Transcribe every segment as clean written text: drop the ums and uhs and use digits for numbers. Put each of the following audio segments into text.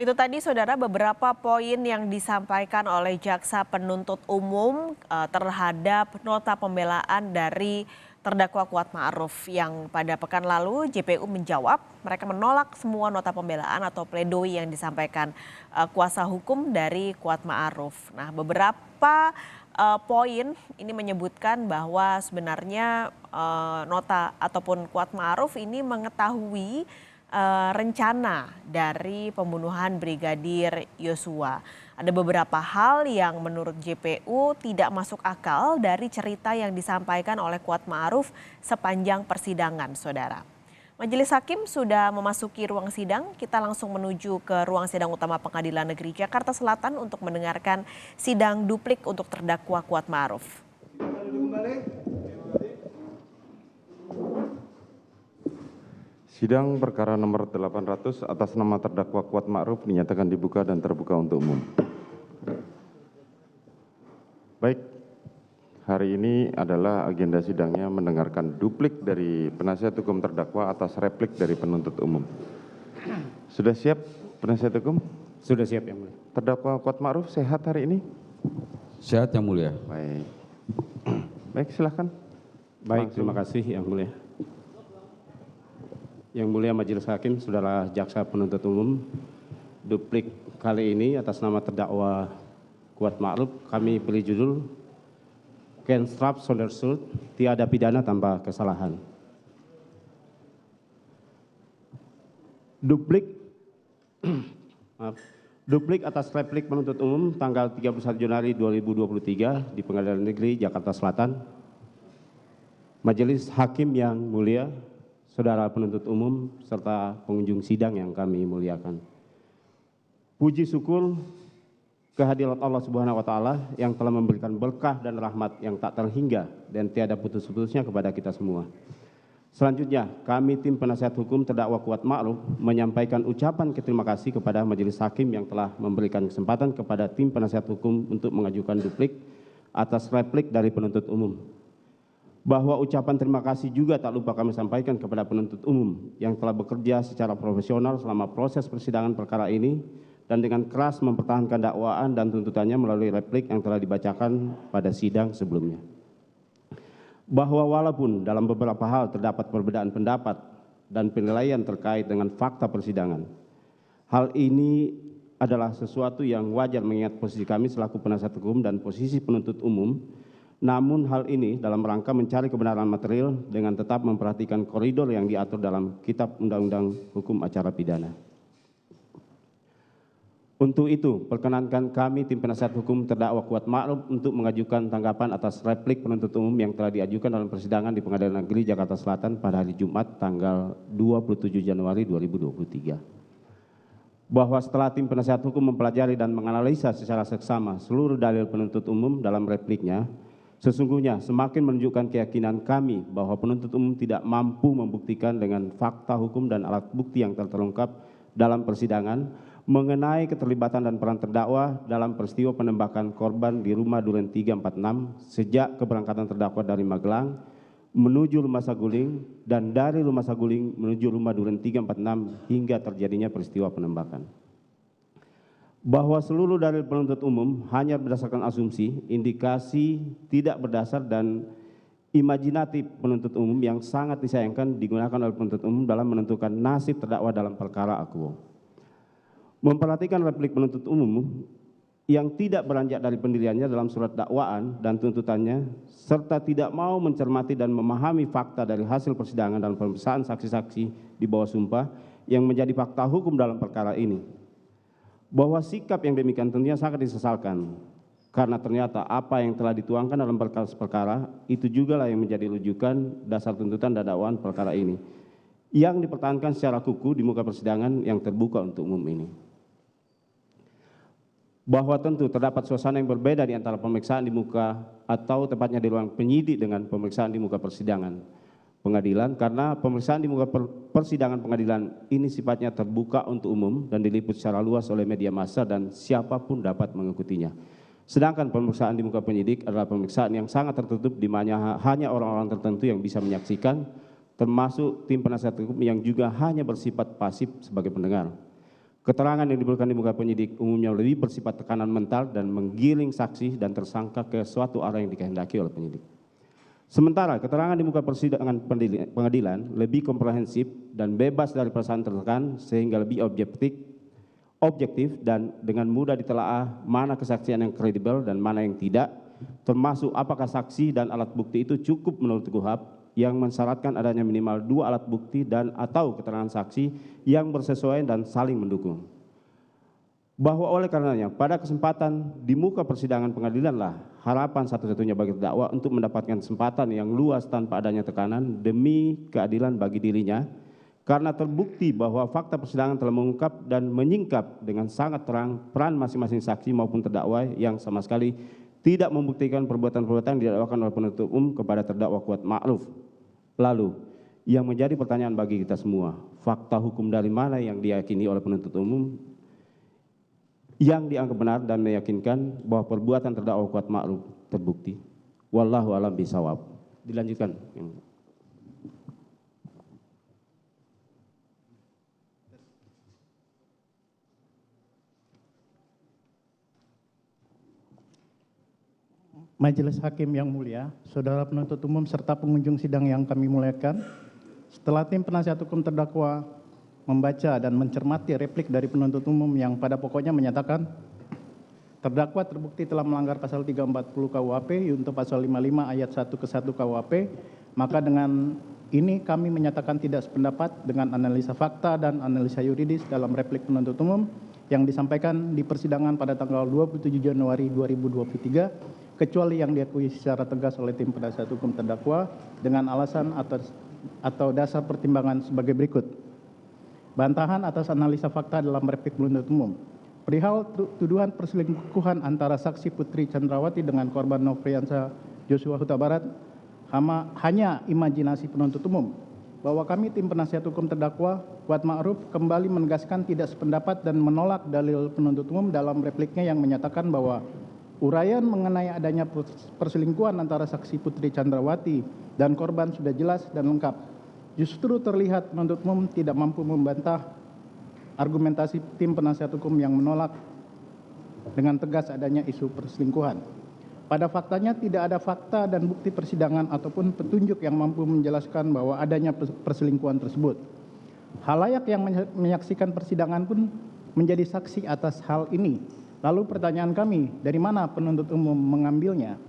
Itu tadi saudara beberapa poin yang disampaikan oleh jaksa penuntut umum terhadap nota pembelaan dari terdakwa Kuat Ma'ruf yang pada pekan lalu JPU menjawab mereka menolak semua nota pembelaan atau pledoi yang disampaikan kuasa hukum dari Kuat Ma'ruf. Nah, beberapa poin ini menyebutkan bahwa sebenarnya nota ataupun Kuat Ma'ruf ini mengetahui rencana dari pembunuhan Brigadir Yosua. Ada beberapa hal yang menurut JPU tidak masuk akal dari cerita yang disampaikan oleh Kuat Ma'ruf sepanjang persidangan, saudara. Majelis Hakim sudah memasuki ruang sidang. Kita langsung menuju ke ruang sidang utama Pengadilan Negeri Jakarta Selatan untuk mendengarkan sidang duplik untuk terdakwa Kuat Ma'ruf. Sidang perkara nomor 800 atas nama terdakwa Kuat Ma'ruf dinyatakan dibuka dan terbuka untuk umum. Baik, hari ini adalah agenda sidangnya mendengarkan duplik dari penasihat hukum terdakwa atas replik dari penuntut umum. Sudah siap penasihat hukum? Sudah siap, Yang Mulia. Terdakwa Kuat Ma'ruf sehat hari ini? Sehat, Yang Mulia. Baik. Baik, silakan. Baik, terima kasih Yang Mulia. Yang Mulia Majelis Hakim, Saudara Jaksa Penuntut Umum, duplik kali ini atas nama terdakwa Kuat Ma'ruf kami pilih judul Kein Straf zonder Schuld, tiada pidana tanpa kesalahan. Duplik atas replik penuntut umum tanggal 31 Januari 2023 di Pengadilan Negeri Jakarta Selatan. Majelis Hakim yang mulia, Saudara penuntut umum, serta pengunjung sidang yang kami muliakan. Puji syukur kehadirat Allah Subhanahu wa Ta'ala yang telah memberikan berkah dan rahmat yang tak terhingga dan tiada putus-putusnya kepada kita semua. Selanjutnya, kami tim penasihat hukum terdakwa Kuat Ma'ruf menyampaikan ucapan terima kasih kepada Majelis Hakim yang telah memberikan kesempatan kepada tim penasihat hukum untuk mengajukan duplik atas replik dari penuntut umum. Bahwa ucapan terima kasih juga tak lupa kami sampaikan kepada penuntut umum yang telah bekerja secara profesional selama proses persidangan perkara ini dan dengan keras mempertahankan dakwaan dan tuntutannya melalui replik yang telah dibacakan pada sidang sebelumnya. Bahwa walaupun dalam beberapa hal terdapat perbedaan pendapat dan penilaian terkait dengan fakta persidangan, hal ini adalah sesuatu yang wajar mengingat posisi kami selaku penasihat hukum dan posisi penuntut umum. Namun hal ini dalam rangka mencari kebenaran material dengan tetap memperhatikan koridor yang diatur dalam Kitab Undang-Undang Hukum Acara Pidana. Untuk itu, perkenankan kami tim penasihat hukum terdakwa Kuat Ma'ruf untuk mengajukan tanggapan atas replik penuntut umum yang telah diajukan dalam persidangan di Pengadilan Negeri Jakarta Selatan pada hari Jumat tanggal 27 Januari 2023. Bahwa setelah tim penasihat hukum mempelajari dan menganalisa secara seksama seluruh dalil penuntut umum dalam repliknya, sesungguhnya semakin menunjukkan keyakinan kami bahwa penuntut umum tidak mampu membuktikan dengan fakta hukum dan alat bukti yang terungkap dalam persidangan mengenai keterlibatan dan peran terdakwa dalam peristiwa penembakan korban di rumah Duren 346 sejak keberangkatan terdakwa dari Magelang menuju Rumah Saguling dan dari Rumah Saguling menuju rumah Duren 346 hingga terjadinya peristiwa penembakan. Bahwa seluruh dalil penuntut umum hanya berdasarkan asumsi, indikasi tidak berdasar dan imajinatif penuntut umum yang sangat disayangkan digunakan oleh penuntut umum dalam menentukan nasib terdakwa dalam perkara akuo. Memperhatikan replik penuntut umum yang tidak beranjak dari pendiriannya dalam surat dakwaan dan tuntutannya, serta tidak mau mencermati dan memahami fakta dari hasil persidangan dan pemeriksaan saksi-saksi di bawah sumpah yang menjadi fakta hukum dalam perkara ini. Bahwa sikap yang demikian tentunya sangat disesalkan, karena ternyata apa yang telah dituangkan dalam perkara itu juga lah yang menjadi rujukan dasar tuntutan dan dakwaan perkara ini, yang dipertahankan secara kukuh di muka persidangan yang terbuka untuk umum ini. Bahwa tentu terdapat suasana yang berbeda di antara pemeriksaan di muka atau tepatnya di ruang penyidik dengan pemeriksaan di muka persidangan pengadilan, karena pemeriksaan di muka persidangan pengadilan ini sifatnya terbuka untuk umum dan diliput secara luas oleh media massa dan siapapun dapat mengikutinya. Sedangkan pemeriksaan di muka penyidik adalah pemeriksaan yang sangat tertutup di mana hanya orang-orang tertentu yang bisa menyaksikan, termasuk tim penasihat hukum yang juga hanya bersifat pasif sebagai pendengar. Keterangan yang diberikan di muka penyidik umumnya lebih bersifat tekanan mental dan menggiring saksi dan tersangka ke suatu arah yang dikehendaki oleh penyidik. Sementara keterangan di muka persidangan pengadilan lebih komprehensif dan bebas dari perasaan tertekan sehingga lebih objektif dan dengan mudah ditelaah mana kesaksian yang kredibel dan mana yang tidak, termasuk apakah saksi dan alat bukti itu cukup menurut KUHP yang mensyaratkan adanya minimal 2 alat bukti dan atau keterangan saksi yang bersesuaian dan saling mendukung. Bahwa oleh karenanya pada kesempatan di muka persidangan pengadilanlah harapan satu-satunya bagi terdakwa untuk mendapatkan kesempatan yang luas tanpa adanya tekanan demi keadilan bagi dirinya, karena terbukti bahwa fakta persidangan telah mengungkap dan menyingkap dengan sangat terang peran masing-masing saksi maupun terdakwa yang sama sekali tidak membuktikan perbuatan-perbuatan yang didakwakan oleh penuntut umum kepada terdakwa Kuat Ma'ruf. Lalu, yang menjadi pertanyaan bagi kita semua, fakta hukum dari mana yang diyakini oleh penuntut umum yang dianggap benar dan meyakinkan bahwa perbuatan terdakwa Kuat Ma'ruf terbukti? Wallahu a'lam bishawab. Dilanjutkan. Majelis Hakim yang mulia, saudara penuntut umum serta pengunjung sidang yang kami muliakan, setelah tim penasihat hukum terdakwa membaca dan mencermati replik dari penuntut umum yang pada pokoknya menyatakan terdakwa terbukti telah melanggar pasal 340 KUHP yunto pasal 55 ayat 1 ke 1 KUHP, maka dengan ini kami menyatakan tidak sependapat dengan analisa fakta dan analisa yuridis dalam replik penuntut umum yang disampaikan di persidangan pada tanggal 27 Januari 2023, kecuali yang diakui secara tegas oleh tim penasihat hukum terdakwa dengan alasan atau dasar pertimbangan sebagai berikut. Bantahan atas analisa fakta dalam replik penuntut umum. Perihal tuduhan perselingkuhan antara saksi Putri Chandrawati dengan korban Nofriansah Joshua Huta Barat hanya imajinasi penuntut umum, bahwa kami tim penasihat hukum terdakwa Kuat Ma'ruf kembali menegaskan tidak sependapat dan menolak dalil penuntut umum dalam repliknya yang menyatakan bahwa uraian mengenai adanya perselingkuhan antara saksi Putri Chandrawati dan korban sudah jelas dan lengkap. Justru terlihat penuntut umum tidak mampu membantah argumentasi tim penasihat hukum yang menolak dengan tegas adanya isu perselingkuhan. Pada faktanya tidak ada fakta dan bukti persidangan ataupun petunjuk yang mampu menjelaskan bahwa adanya perselingkuhan tersebut. Halayak yang menyaksikan persidangan pun menjadi saksi atas hal ini. Lalu pertanyaan kami, dari mana penuntut umum mengambilnya?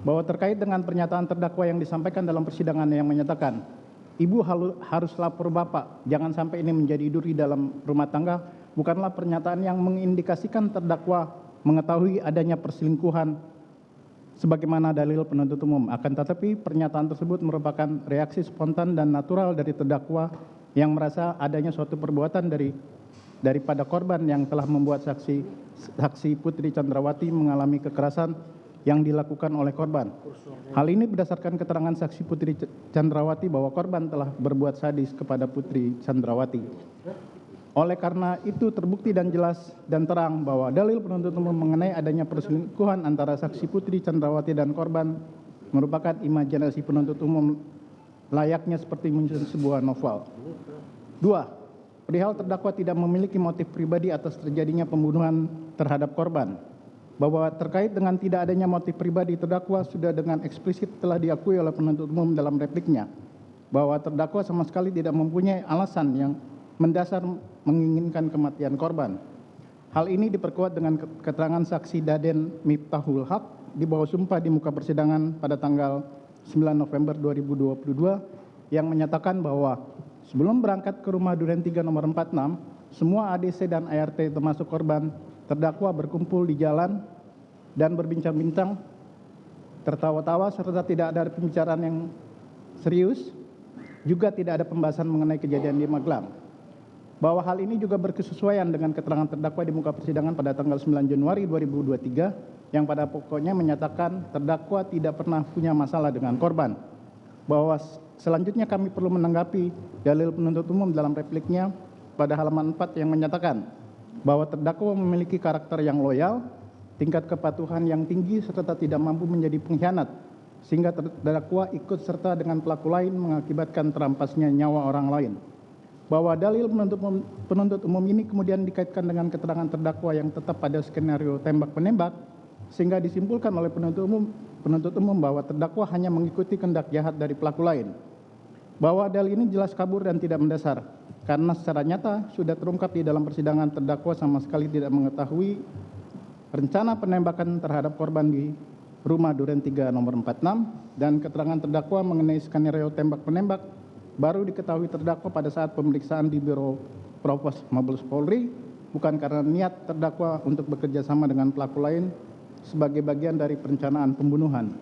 Bahwa terkait dengan pernyataan terdakwa yang disampaikan dalam persidangan yang menyatakan, Ibu harus lapor Bapak, jangan sampai ini menjadi duri dalam rumah tangga, bukanlah pernyataan yang mengindikasikan terdakwa mengetahui adanya perselingkuhan sebagaimana dalil penuntut umum. Akan tetapi pernyataan tersebut merupakan reaksi spontan dan natural dari terdakwa yang merasa adanya suatu perbuatan daripada korban yang telah membuat saksi Putri Chandrawati mengalami kekerasan yang dilakukan oleh korban. Hal ini berdasarkan keterangan saksi Putri Chandrawati bahwa korban telah berbuat sadis kepada Putri Chandrawati. Oleh karena itu terbukti dan jelas dan terang bahwa dalil penuntut umum mengenai adanya perselingkuhan antara saksi Putri Chandrawati dan korban merupakan imajinasi penuntut umum layaknya seperti menyusun sebuah novel. 2. Perihal terdakwa tidak memiliki motif pribadi atas terjadinya pembunuhan terhadap korban. Bahwa terkait dengan tidak adanya motif pribadi, terdakwa sudah dengan eksplisit telah diakui oleh penuntut umum dalam repliknya. Bahwa terdakwa sama sekali tidak mempunyai alasan yang mendasar menginginkan kematian korban. Hal ini diperkuat dengan keterangan saksi Daden Miftahul Haq di bawah sumpah di muka persidangan pada tanggal 9 November 2022 yang menyatakan bahwa sebelum berangkat ke rumah Duren 3 nomor 46, semua ADC dan ART termasuk korban terdakwa berkumpul di jalan dan berbincang-bincang, tertawa-tawa serta tidak ada pembicaraan yang serius, juga tidak ada pembahasan mengenai kejadian di Magelang. Bahwa hal ini juga berkesesuaian dengan keterangan terdakwa di muka persidangan pada tanggal 9 Januari 2023 yang pada pokoknya menyatakan terdakwa tidak pernah punya masalah dengan korban. Bahwa selanjutnya kami perlu menanggapi dalil penuntut umum dalam repliknya pada halaman 4 yang menyatakan bahwa terdakwa memiliki karakter yang loyal, tingkat kepatuhan yang tinggi serta tidak mampu menjadi pengkhianat, sehingga terdakwa ikut serta dengan pelaku lain mengakibatkan terampasnya nyawa orang lain. bahwa dalil penuntut umum ini kemudian dikaitkan dengan keterangan terdakwa yang tetap pada skenario tembak-menembak, sehingga disimpulkan oleh penuntut umum bahwa terdakwa hanya mengikuti kehendak jahat dari pelaku lain. Bahwa dalil ini jelas kabur dan tidak mendasar, karena secara nyata sudah terungkap di dalam persidangan terdakwa sama sekali tidak mengetahui rencana penembakan terhadap korban di rumah Duren 3 nomor 46, dan keterangan terdakwa mengenai skenario tembak-menembak baru diketahui terdakwa pada saat pemeriksaan di Biro Propos Mabes Polri, bukan karena niat terdakwa untuk bekerja sama dengan pelaku lain sebagai bagian dari perencanaan pembunuhan.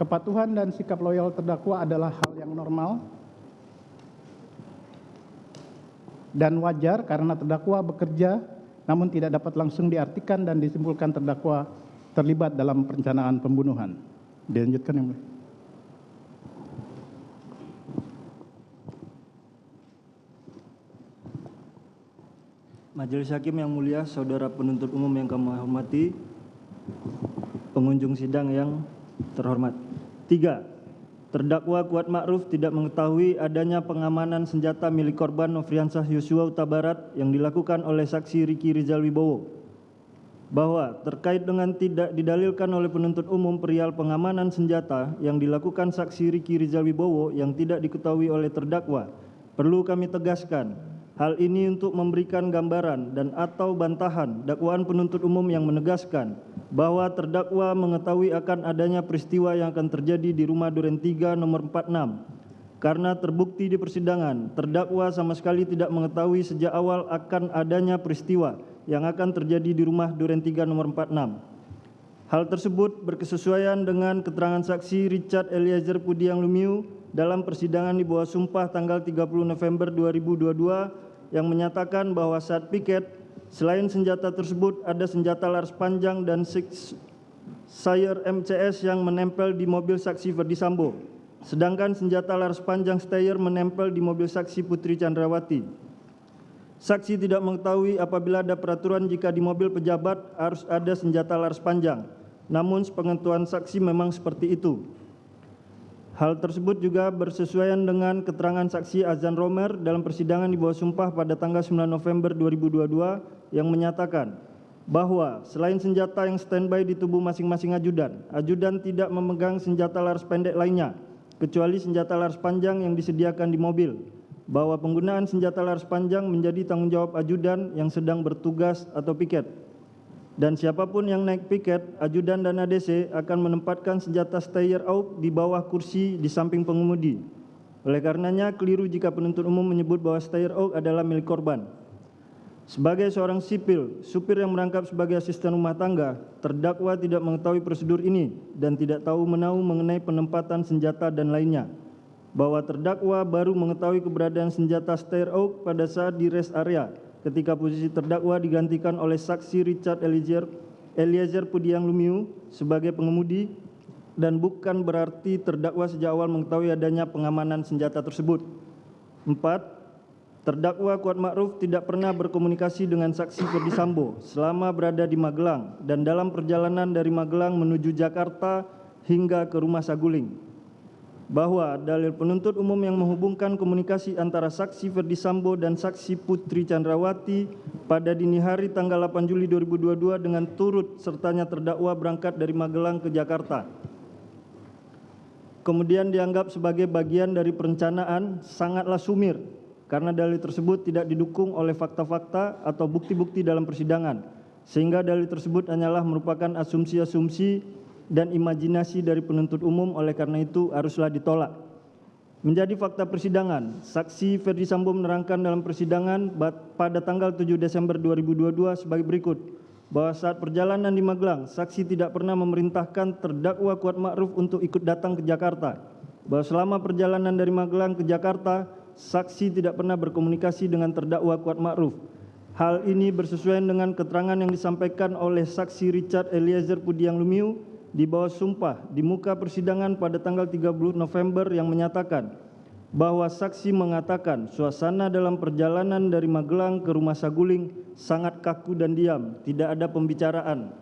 Kepatuhan dan sikap loyal terdakwa adalah hal yang normal dan wajar karena terdakwa bekerja namun tidak dapat langsung diartikan dan disimpulkan terdakwa terlibat dalam perencanaan pembunuhan. Dilanjutkan, Yang Mulia. Majelis Hakim yang mulia, saudara penuntut umum yang kami hormati, pengunjung sidang yang terhormat. 3. Terdakwa Kuat Ma'ruf tidak mengetahui adanya pengamanan senjata milik korban Nofriansah Yosua Huta Barat yang dilakukan oleh saksi Riki Rizal Wibowo. Bahwa terkait dengan tidak didalilkan oleh penuntut umum perihal pengamanan senjata yang dilakukan saksi Riki Rizal Wibowo yang tidak diketahui oleh terdakwa, perlu kami tegaskan. Hal ini untuk memberikan gambaran dan atau bantahan dakwaan penuntut umum yang menegaskan bahwa terdakwa mengetahui akan adanya peristiwa yang akan terjadi di rumah Duren 3 nomor 46. Karena terbukti di persidangan, terdakwa sama sekali tidak mengetahui sejak awal akan adanya peristiwa yang akan terjadi di rumah Duren 3 nomor 46. Hal tersebut berkesesuaian dengan keterangan saksi Richard Eliezer Pudiang Lumiu dalam persidangan di bawah sumpah tanggal 30 November 2022 yang menyatakan bahwa saat piket, selain senjata tersebut ada senjata laras panjang dan Sayer MCS yang menempel di mobil saksi Ferdi Sambo, sedangkan senjata laras panjang Steyr menempel di mobil saksi Putri Chandrawati. Saksi tidak mengetahui apabila ada peraturan jika di mobil pejabat harus ada senjata laras panjang, namun sepengetahuan saksi memang seperti itu. Hal tersebut juga bersesuaian dengan keterangan saksi Azan Romer dalam persidangan di bawah sumpah pada tanggal 9 November 2022 yang menyatakan bahwa selain senjata yang standby di tubuh masing-masing ajudan, ajudan tidak memegang senjata laras pendek lainnya, kecuali senjata laras panjang yang disediakan di mobil, bahwa penggunaan senjata laras panjang menjadi tanggung jawab ajudan yang sedang bertugas atau piket. Dan siapapun yang naik piket, ajudan dan ADC akan menempatkan senjata Steyr AUK di bawah kursi di samping pengemudi. Oleh karenanya, keliru jika penuntut umum menyebut bahwa Steyr AUK adalah milik korban. Sebagai seorang sipil, supir yang merangkap sebagai asisten rumah tangga, terdakwa tidak mengetahui prosedur ini dan tidak tahu menahu mengenai penempatan senjata dan lainnya. Bahwa terdakwa baru mengetahui keberadaan senjata Steyr AUK pada saat di rest area, ketika posisi terdakwa digantikan oleh saksi Richard Eliezer Pudiang Lumiu sebagai pengemudi, dan bukan berarti terdakwa sejak awal mengetahui adanya pengamanan senjata tersebut. 4. Terdakwa Kuat Ma'ruf tidak pernah berkomunikasi dengan saksi Ferdi Sambo selama berada di Magelang dan dalam perjalanan dari Magelang menuju Jakarta hingga ke rumah Saguling. Bahwa dalil penuntut umum yang menghubungkan komunikasi antara saksi Ferdi Sambo dan saksi Putri Chandrawati pada dini hari tanggal 8 Juli 2022 dengan turut sertanya terdakwa berangkat dari Magelang ke Jakarta, kemudian dianggap sebagai bagian dari perencanaan, sangatlah sumir karena dalil tersebut tidak didukung oleh fakta-fakta atau bukti-bukti dalam persidangan, sehingga dalil tersebut hanyalah merupakan asumsi-asumsi dan imajinasi dari penuntut umum. Oleh karena itu haruslah ditolak. Menjadi fakta persidangan, saksi Ferdi Sambo menerangkan dalam persidangan pada tanggal 7 Desember 2022 sebagai berikut, bahwa saat perjalanan di Magelang, saksi tidak pernah memerintahkan terdakwa Kuat Ma'ruf untuk ikut datang ke Jakarta. Bahwa selama perjalanan dari Magelang ke Jakarta, saksi tidak pernah berkomunikasi dengan terdakwa Kuat Ma'ruf. Hal ini bersesuaian dengan keterangan yang disampaikan oleh saksi Richard Eliezer Pudiang Lumiu di bawah sumpah di muka persidangan pada tanggal 30 November yang menyatakan bahwa saksi mengatakan suasana dalam perjalanan dari Magelang ke rumah Saguling sangat kaku dan diam, tidak ada pembicaraan.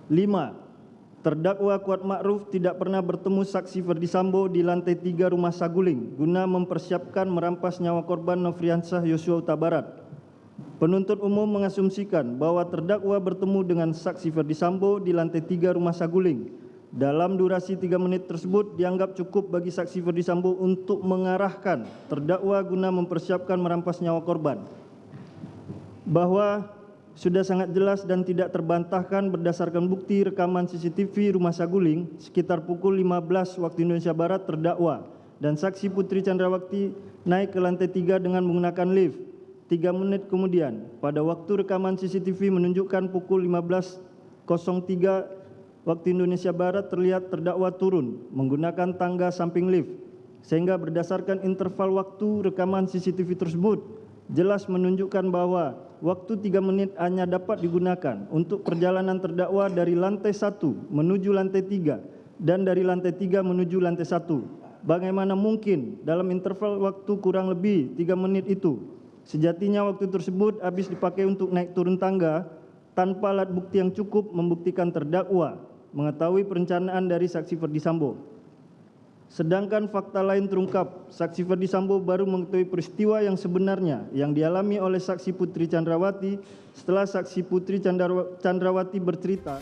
5. terdakwa Kuat Ma'ruf tidak pernah bertemu saksi Ferdi Sambo di lantai 3 Rumah Saguling guna mempersiapkan merampas nyawa korban Nofriansah Yosua Huta Barat. Penuntut umum mengasumsikan bahwa terdakwa bertemu dengan saksi Ferdi Sambo di lantai 3 Rumah Saguling. Dalam durasi 3 menit tersebut dianggap cukup bagi saksi Ferdi Sambo untuk mengarahkan terdakwa guna mempersiapkan merampas nyawa korban. Bahwa sudah sangat jelas dan tidak terbantahkan berdasarkan bukti rekaman CCTV Rumah Saguling sekitar pukul 15 waktu Indonesia Barat terdakwa dan saksi Putri Chandrawati naik ke lantai 3 dengan menggunakan lift. 3 menit kemudian, pada waktu rekaman CCTV menunjukkan pukul 15.03 waktu Indonesia Barat terlihat terdakwa turun menggunakan tangga samping lift. Sehingga berdasarkan interval waktu rekaman CCTV tersebut jelas menunjukkan bahwa waktu 3 menit hanya dapat digunakan untuk perjalanan terdakwa dari lantai 1 menuju lantai 3 dan dari lantai 3 menuju lantai 1. Bagaimana mungkin dalam interval waktu kurang lebih 3 menit itu, sejatinya waktu tersebut habis dipakai untuk naik turun tangga tanpa alat bukti yang cukup membuktikan terdakwa mengetahui perencanaan dari saksi Ferdi Sambo. Sedangkan fakta lain terungkap, saksi Ferdi Sambo baru mengetahui peristiwa yang sebenarnya yang dialami oleh saksi Putri Chandrawati setelah saksi Putri Chandrawati bercerita